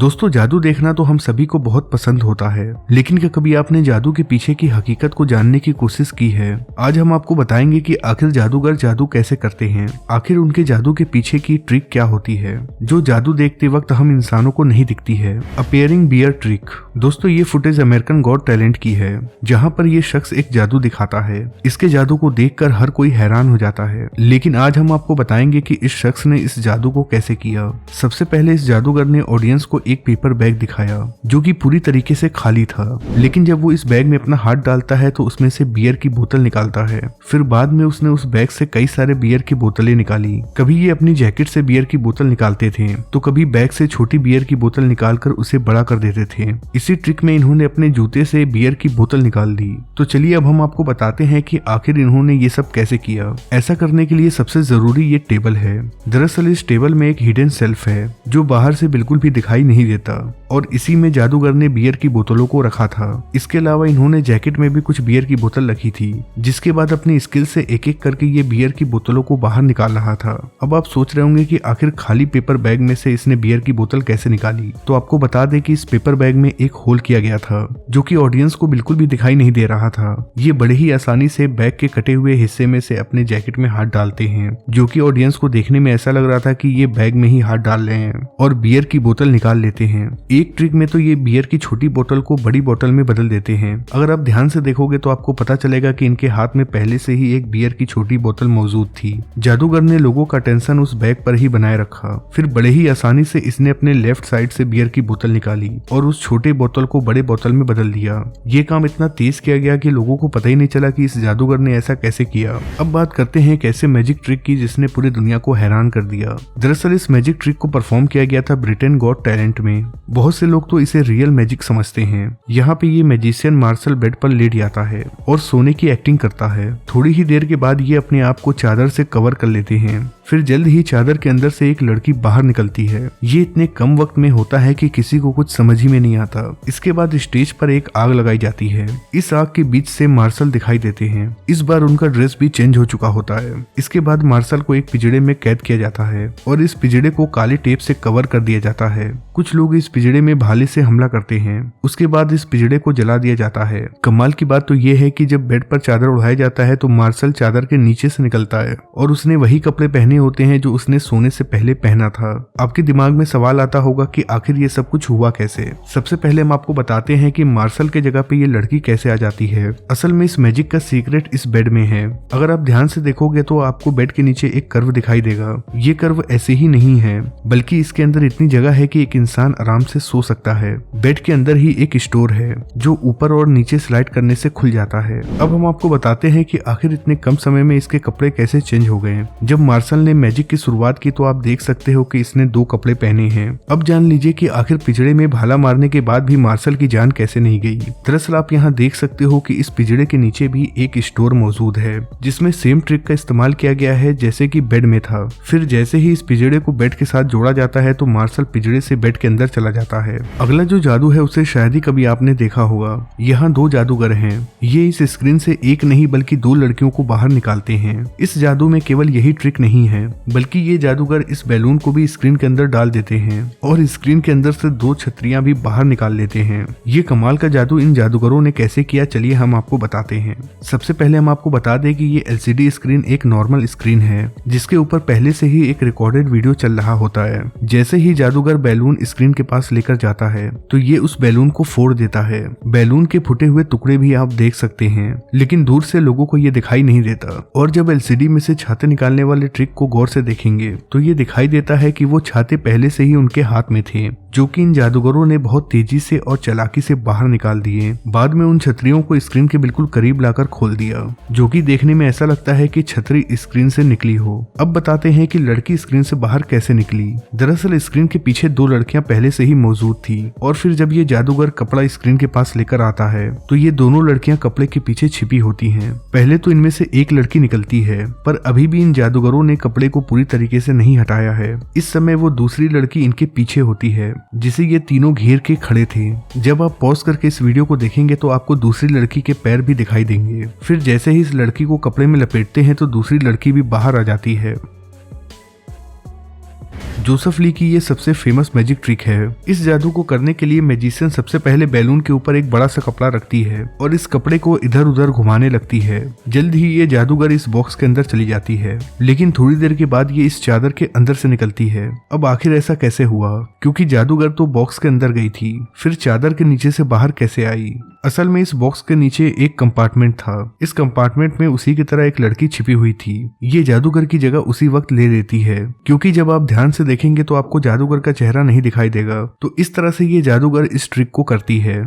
दोस्तों, जादू देखना तो हम सभी को बहुत पसंद होता है, लेकिन क्या कभी आपने जादू के पीछे की हकीकत को जानने की कोशिश की है? आज हम आपको बताएंगे कि आखिर जादूगर जादू कैसे करते हैं, आखिर उनके जादू के पीछे की ट्रिक क्या होती है जो जादू देखते वक्त हम इंसानों को नहीं दिखती है। Appearing bear trick. दोस्तों, ये फुटेज अमेरिकन गॉट टैलेंट की है, जहाँ पर ये शख्स एक जादू दिखाता है। इसके जादू को देखकर हर कोई हैरान हो जाता है, लेकिन आज हम आपको बताएंगे कि इस शख्स ने इस जादू को कैसे किया। सबसे पहले इस जादूगर ने ऑडियंस को एक पेपर बैग दिखाया जो कि पूरी तरीके से खाली था, लेकिन जब वो इस बैग में अपना हाथ डालता है तो उसमें से बियर की बोतल निकालता है। फिर बाद में उसने उस बैग से कई सारे बियर की बोतलें निकाली। कभी ये अपनी जैकेट से बियर की बोतल निकालते थे तो कभी बैग से छोटी बियर की बोतल निकालकर उसे बड़ा कर देते थे। इसी ट्रिक में इन्होंने अपने जूते से बियर की बोतल निकाल दी। तो चलिए अब हम आपको बताते हैं कि आखिर इन्होंने ये सब कैसे किया। ऐसा करने के लिए सबसे जरूरी ये टेबल है। दरअसल इस टेबल में एक हिडन शेल्फ है जो बाहर से बिल्कुल भी दिखाई नहीं देता, और इसी में जादूगर ने बियर की बोतलों को रखा था। इसके अलावा इन्होंने जैकेट में भी कुछ बियर की बोतल रखी थी, जिसके बाद अपनी स्किल से एक एक करके ये बियर की बोतलों को बाहर निकाल रहा था। अब आप सोच रहे होंगे कि आखिर खाली पेपर बैग में से इसने बियर की बोतल कैसे निकाली। तो आपको बता दें कि इस पेपर बैग में एक होल किया गया था जो कि ऑडियंस को बिल्कुल भी दिखाई नहीं दे रहा था। ये बड़े ही आसानी से बैग के कटे हुए हिस्से में से अपने जैकेट में हाथ डालते हैं, जो कि ऑडियंस को देखने में ऐसा लग रहा था कि ये बैग में ही हाथ डाल रहे हैं और बियर की बोतल निकाल लेते हैं। एक ट्रिक में तो ये बियर की छोटी बोतल को बड़ी बोतल में बदल देते हैं। अगर आप ध्यान से देखोगे तो आपको पता चलेगा कि इनके हाथ में पहले से ही एक बियर की छोटी बोतल मौजूद थी। जादूगर ने लोगों का टेंशन उस बैग पर ही बनाए रखा। फिर बड़े ही आसानी से इसने अपने लेफ्ट साइड से बियर की बोतल निकाली और उस छोटे बोतल को बड़े बोतल में बदल दिया। ये काम इतना तेज किया गया कि लोगों को पता ही नहीं चला कि इस जादूगर ने ऐसा कैसे किया। अब बात करते हैं कैसे मैजिक ट्रिक की जिसने पूरी दुनिया को हैरान कर दिया। दरअसल इस मैजिक ट्रिक को परफॉर्म किया गया था ब्रिटेन गॉट टैलेंट में। बहुत से लोग तो इसे रियल मैजिक समझते हैं। यहाँ पे ये मैजिशियन मार्शल बेड पर लेट जाता है और सोने की एक्टिंग करता है। थोड़ी ही देर के बाद ये अपने आप को चादर से कवर कर लेते हैं। फिर जल्द ही चादर के अंदर से एक लड़की बाहर निकलती है। ये इतने कम वक्त में होता है कि किसी को कुछ समझ ही में नहीं आता। इसके बाद स्टेज पर एक आग लगाई जाती है। इस आग के बीच से मार्शल दिखाई देते हैं। इस बार उनका ड्रेस भी चेंज हो चुका होता है। इसके बाद मार्शल को एक पिंजड़े में कैद किया जाता है और इस पिंजड़े को काले टेप से कवर कर दिया जाता है। कुछ लोग इस पिंजड़े में भाले से हमला करते हैं। उसके बाद इस पिंजड़े को जला दिया जाता है। कमाल की बात तो ये है कि जब बेड पर चादर उड़ाया जाता है तो मार्शल चादर के नीचे से निकलता है और उसने वही कपड़े पहने होते हैं जो उसने सोने से पहले पहना था। आपके दिमाग में सवाल आता होगा कि आखिर ये सब कुछ हुआ कैसे। सबसे पहले हम आपको बताते हैं कि मार्शल के जगह पे ये लड़की कैसे आ जाती है। असल में इस मैजिक का सीक्रेट इस बेड में है। अगर आप ध्यान से देखोगे तो आपको बेड के नीचे एक कर्व दिखाई देगा। ये कर्व ऐसे ही नहीं है, बल्कि इसके अंदर इतनी जगह है कि एक इंसान आराम से सो सकता है। बेड के अंदर ही एक स्टोर है जो ऊपर और नीचे स्लाइड करने से खुल जाता है। अब हम आपको बताते हैं कि आखिर इतने कम समय में इसके कपड़े कैसे चेंज हो गए। जब मार्शल ने मैजिक की शुरुआत की तो आप देख सकते हो कि इसने 2 कपड़े पहने हैं। अब जान लीजिए कि आखिर पिंजड़े में भाला मारने के बाद भी मार्शल की जान कैसे नहीं गई। दरअसल आप यहाँ देख सकते हो कि इस पिंजड़े के नीचे भी एक स्टोर मौजूद है जिसमें सेम ट्रिक का इस्तेमाल किया गया है जैसे कि बेड में था। फिर जैसे ही इस पिंजड़े को बेड के साथ जोड़ा जाता है तो मार्शल पिंजड़े से बेड के अंदर चला जाता है। अगला जो जादू है उसे शायद ही कभी आपने देखा होगा। यहाँ 2 जादूगर हैं। ये इस स्क्रीन से एक नहीं बल्कि 2 लड़कियों को बाहर निकालते हैं। इस जादू में केवल यही ट्रिक नहीं है, बल्कि ये जादूगर इस बैलून को भी स्क्रीन के अंदर डाल देते हैं और स्क्रीन के अंदर से 2 छतरियां भी बाहर निकाल लेते हैं। ये कमाल का जादू इन जादूगरों ने कैसे किया, चलिए हम आपको बताते हैं। सबसे पहले हम आपको बता दें कि ये LCD स्क्रीन एक नॉर्मल स्क्रीन है जिसके ऊपर पहले से ही एक रिकॉर्डेड वीडियो चल रहा होता है। जैसे ही जादूगर बैलून स्क्रीन के पास लेकर जाता है तो ये उस बैलून को फोड़ देता है। बैलून के फूटे हुए टुकड़े भी आप देख सकते हैं, लेकिन दूर से लोगों को ये दिखाई नहीं देता। और जब LCD में से छाते निकालने वाले ट्रिक को गौर से देखेंगे तो ये दिखाई देता है कि वो छाते पहले से ही उनके हाथ में थे, जो कि इन जादूगरों ने बहुत तेजी से और चालाकी से बाहर निकाल दिए। बाद में उन छतरियों को स्क्रीन के बिल्कुल करीब लाकर खोल दिया, जो कि देखने में ऐसा लगता है कि छतरी स्क्रीन से निकली हो। अब बताते हैं कि लड़की स्क्रीन से बाहर कैसे निकली। दरअसल स्क्रीन के पीछे 2 लड़कियां पहले से ही मौजूद थी और फिर जब ये जादूगर कपड़ा स्क्रीन के पास लेकर आता है तो ये दोनों लड़कियां कपड़े के पीछे छिपी होती हैं। पहले तो इनमें से एक लड़की निकलती है, पर अभी भी इन जादूगरों ने कपड़े को पूरी तरीके से नहीं हटाया है। इस समय वो दूसरी लड़की इनके पीछे होती है जिसे ये तीनों घेर के खड़े थे। जब आप पॉज करके इस वीडियो को देखेंगे तो आपको दूसरी लड़की के पैर भी दिखाई देंगे। फिर जैसे ही इस लड़की को कपड़े में लपेटते हैं तो दूसरी लड़की भी बाहर आ जाती है। जोसेफ ली की ये सबसे फेमस मैजिक ट्रिक है। इस जादू को करने के लिए मैजिशियन सबसे पहले बैलून के ऊपर एक बड़ा सा कपड़ा रखती है और इस कपड़े को इधर उधर घुमाने लगती है। जल्द ही ये जादूगर इस बॉक्स के अंदर चली जाती है, लेकिन थोड़ी देर के बाद ये इस चादर के अंदर से निकलती है। अब आखिर ऐसा कैसे हुआ, क्योंकि जादूगर तो बॉक्स के अंदर गई थी, फिर चादर के नीचे से बाहर कैसे आई। असल में इस बॉक्स के नीचे एक कंपार्टमेंट था। इस कंपार्टमेंट में उसी की तरह एक लड़की छिपी हुई थी। ये जादूगर की जगह उसी वक्त ले लेती है, क्योंकि जब आप ध्यान से देखेंगे तो आपको जादूगर का चेहरा नहीं दिखाई देगा। तो इस तरह से ये जादूगर इस ट्रिक को करती है।